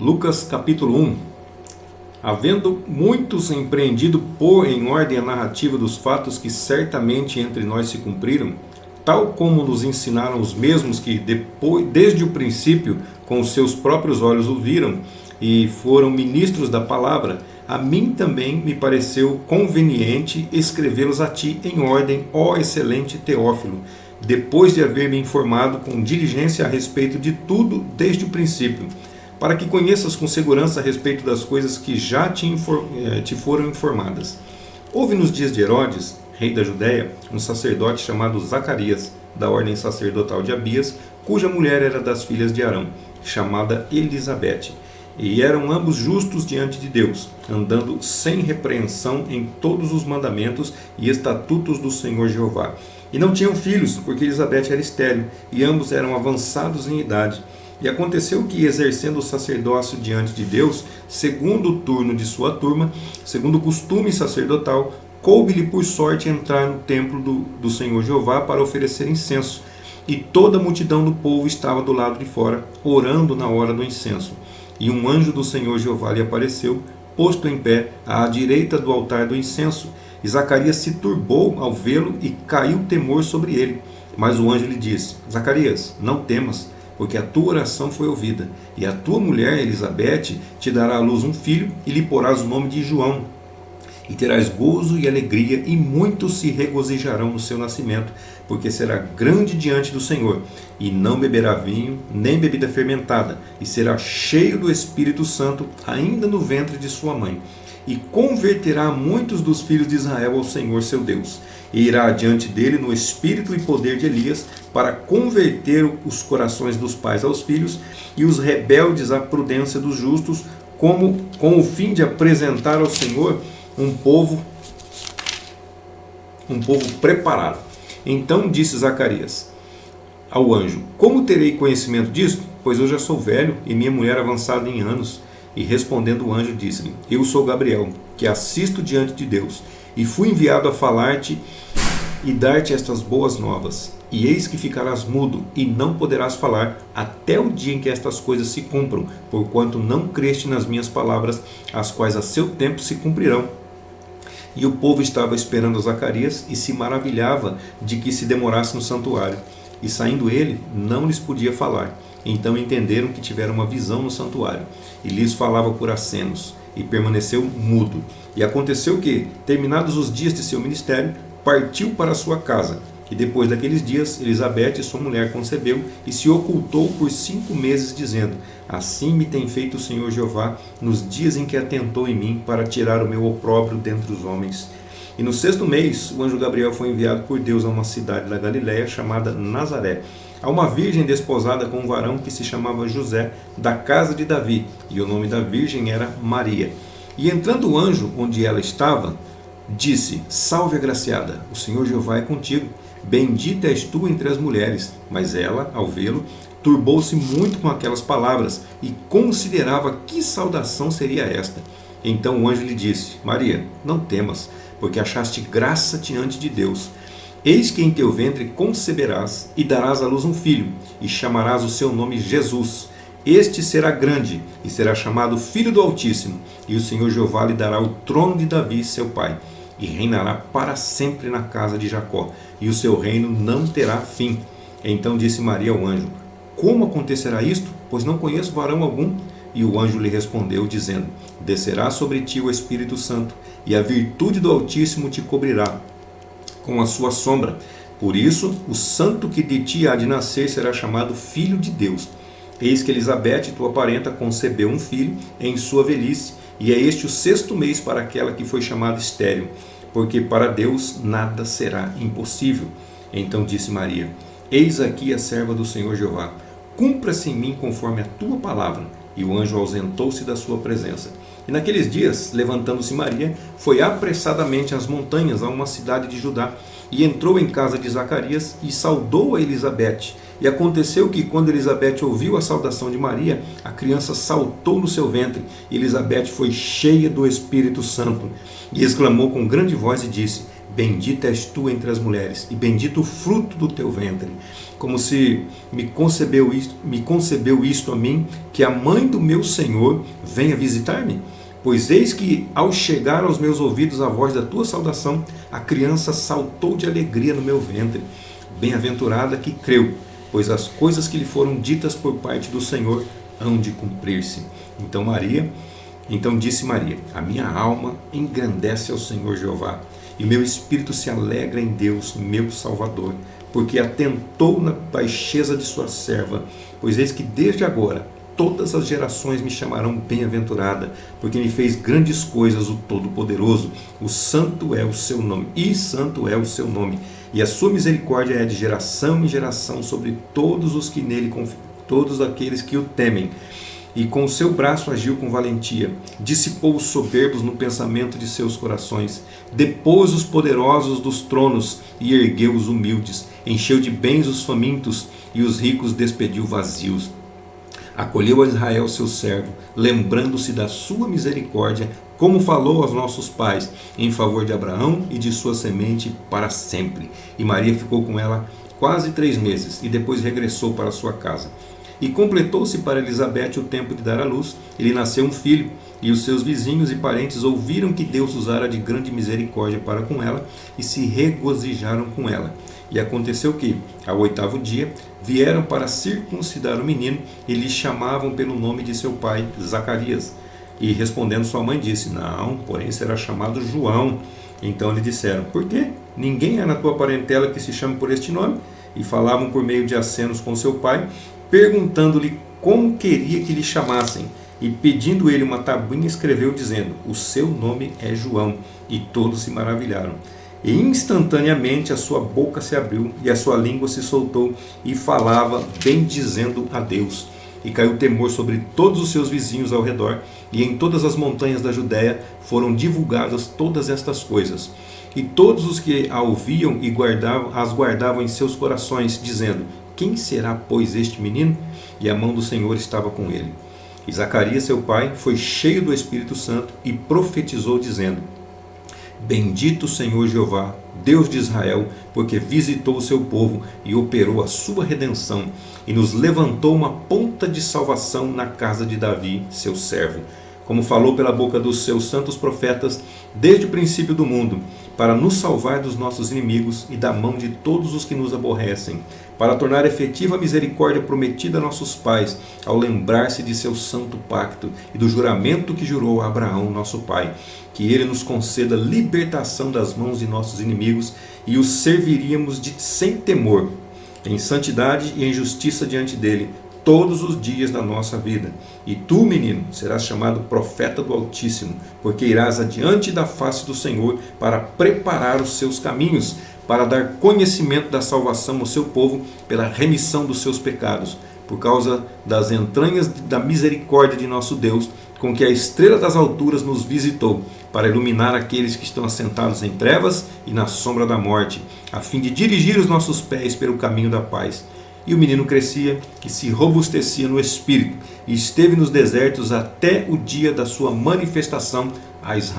Lucas capítulo 1. Havendo muitos empreendido pôr em ordem a narrativa dos fatos que certamente entre nós se cumpriram, tal como nos ensinaram os mesmos que desde o princípio com os seus próprios olhos o viram e foram ministros da palavra, a mim também me pareceu conveniente escrevê-los a ti em ordem, ó excelente Teófilo, depois de haver me informado com diligência a respeito de tudo desde o princípio, para que conheças com segurança a respeito das coisas que já te foram informadas. Houve nos dias de Herodes, rei da Judéia, um sacerdote chamado Zacarias, da ordem sacerdotal de Abias, cuja mulher era das filhas de Arão, chamada Elizabete. E eram ambos justos diante de Deus, andando sem repreensão em todos os mandamentos e estatutos do Senhor Jeová. E não tinham filhos, porque Elizabete era estéril, e ambos eram avançados em idade. E aconteceu que, exercendo o sacerdócio diante de Deus, segundo o turno de sua turma, segundo o costume sacerdotal, coube-lhe por sorte entrar no templo do Senhor Jeová para oferecer incenso. E toda a multidão do povo estava do lado de fora, orando na hora do incenso. E um anjo do Senhor Jeová lhe apareceu, posto em pé, à direita do altar do incenso. E Zacarias se turbou ao vê-lo e caiu temor sobre ele. Mas o anjo lhe disse: Zacarias, não temas, porque a tua oração foi ouvida, e a tua mulher Elizabete te dará à luz um filho, e lhe porás o nome de João. E terás gozo e alegria, e muitos se regozijarão no seu nascimento, porque será grande diante do Senhor, e não beberá vinho, nem bebida fermentada, e será cheio do Espírito Santo, ainda no ventre de sua mãe. E converterá muitos dos filhos de Israel ao Senhor seu Deus, e irá adiante dele no espírito e poder de Elias, para converter os corações dos pais aos filhos, e os rebeldes à prudência dos justos, com o fim de apresentar ao Senhor um povo preparado. Então disse Zacarias ao anjo: Como terei conhecimento disto? Pois eu já sou velho, e minha mulher avançada em anos. E respondendo o anjo, disse-lhe: Eu sou Gabriel, que assisto diante de Deus, e fui enviado a falar-te e dar-te estas boas novas. E eis que ficarás mudo, e não poderás falar, até o dia em que estas coisas se cumpram, porquanto não creste nas minhas palavras, as quais a seu tempo se cumprirão. E o povo estava esperando Zacarias, e se maravilhava de que se demorasse no santuário. E saindo ele, não lhes podia falar. Então entenderam que tiveram uma visão no santuário, e lhes falava por acenos, e permaneceu mudo. E aconteceu que, terminados os dias de seu ministério, partiu para sua casa. E depois daqueles dias, Elizabete, sua mulher, concebeu, e se ocultou por 5 meses, dizendo: Assim me tem feito o Senhor Jeová, nos dias em que atentou em mim, para tirar o meu opróbrio dentre os homens. E no 6º mês, o anjo Gabriel foi enviado por Deus a uma cidade da Galiléia, chamada Nazaré, a uma virgem desposada com um varão que se chamava José, da casa de Davi, e o nome da virgem era Maria. E entrando o anjo onde ela estava, disse: Salve, agraciada, o Senhor Jeová é contigo, bendita és tu entre as mulheres. Mas ela, ao vê-lo, turbou-se muito com aquelas palavras, e considerava que saudação seria esta. Então o anjo lhe disse: Maria, não temas, porque achaste graça diante de Deus. Eis que em teu ventre conceberás, e darás à luz um filho, e chamarás o seu nome Jesus. Este será grande, e será chamado Filho do Altíssimo, e o Senhor Jeová lhe dará o trono de Davi, seu pai, e reinará para sempre na casa de Jacó, e o seu reino não terá fim. Então disse Maria ao anjo: Como acontecerá isto? Pois não conheço varão algum. E o anjo lhe respondeu, dizendo: Descerá sobre ti o Espírito Santo, e a virtude do Altíssimo te cobrirá com a sua sombra. Por isso, o santo que de ti há de nascer será chamado Filho de Deus. Eis que Elizabete, tua parenta, concebeu um filho em sua velhice, e é este o 6º mês para aquela que foi chamada estéril, porque para Deus nada será impossível. Então disse Maria: Eis aqui a serva do Senhor Jeová, cumpra-se em mim conforme a tua palavra. E o anjo ausentou-se da sua presença. E naqueles dias, levantando-se Maria, foi apressadamente às montanhas, a uma cidade de Judá, e entrou em casa de Zacarias, e saudou a Elizabete. E aconteceu que, quando Elizabete ouviu a saudação de Maria, a criança saltou no seu ventre, e Elizabete foi cheia do Espírito Santo, e exclamou com grande voz e disse: bendita és tu entre as mulheres, e bendito o fruto do teu ventre. Como se me concebeu isto a mim, que a mãe do meu Senhor venha visitar-me? Pois eis que, ao chegar aos meus ouvidos a voz da tua saudação, a criança saltou de alegria no meu ventre. Bem-aventurada que creu, pois as coisas que lhe foram ditas por parte do Senhor hão de cumprir-se. Então disse Maria: a minha alma engrandece ao Senhor Jeová, e meu espírito se alegra em Deus, meu Salvador, porque atentou na baixeza de sua serva. Pois eis que desde agora todas as gerações me chamarão bem-aventurada, porque me fez grandes coisas o Todo-Poderoso. O santo é o seu nome, e santo é o seu nome, e a sua misericórdia é de geração em geração sobre todos os que nele confiam, todos aqueles que o temem. E com o seu braço agiu com valentia, dissipou os soberbos no pensamento de seus corações, depôs os poderosos dos tronos e ergueu os humildes, encheu de bens os famintos e os ricos despediu vazios. Acolheu a Israel seu servo, lembrando-se da sua misericórdia, como falou aos nossos pais, em favor de Abraão e de sua semente para sempre. E Maria ficou com ela quase 3 meses, e depois regressou para sua casa. E completou-se para Elizabeth o tempo de dar à luz, e lhe nasceu um filho, e os seus vizinhos e parentes ouviram que Deus usara de grande misericórdia para com ela, e se regozijaram com ela. E aconteceu que, ao 8º dia, vieram para circuncidar o menino, e lhe chamavam pelo nome de seu pai, Zacarias. E respondendo sua mãe disse: não, porém será chamado João. Então lhe disseram: por quê? Ninguém há na tua parentela que se chame por este nome? E falavam por meio de acenos com seu pai, perguntando-lhe como queria que lhe chamassem. E pedindo ele uma tabuinha, escreveu dizendo: o seu nome é João. E todos se maravilharam. E instantaneamente a sua boca se abriu e a sua língua se soltou e falava, bendizendo a Deus. E caiu temor sobre todos os seus vizinhos ao redor, e em todas as montanhas da Judéia foram divulgadas todas estas coisas. E todos os que a ouviam e as guardavam em seus corações, dizendo: quem será, pois, este menino? E a mão do Senhor estava com ele. E Zacarias, seu pai, foi cheio do Espírito Santo e profetizou, dizendo: bendito o Senhor Jeová, Deus de Israel, porque visitou o seu povo e operou a sua redenção, e nos levantou uma ponta de salvação na casa de Davi, seu servo, como falou pela boca dos seus santos profetas desde o princípio do mundo, para nos salvar dos nossos inimigos e da mão de todos os que nos aborrecem, para tornar efetiva a misericórdia prometida a nossos pais, ao lembrar-se de seu santo pacto e do juramento que jurou a Abraão, nosso pai, que ele nos conceda libertação das mãos de nossos inimigos e os serviríamos sem temor, em santidade e em justiça diante dele, todos os dias da nossa vida. E tu, menino, serás chamado profeta do Altíssimo, porque irás adiante da face do Senhor para preparar os seus caminhos, para dar conhecimento da salvação ao seu povo pela remissão dos seus pecados, por causa das entranhas da misericórdia de nosso Deus, com que a estrela das alturas nos visitou, para iluminar aqueles que estão assentados em trevas e na sombra da morte, a fim de dirigir os nossos pés pelo caminho da paz. E o menino crescia e se robustecia no espírito, e esteve nos desertos até o dia da sua manifestação a Israel.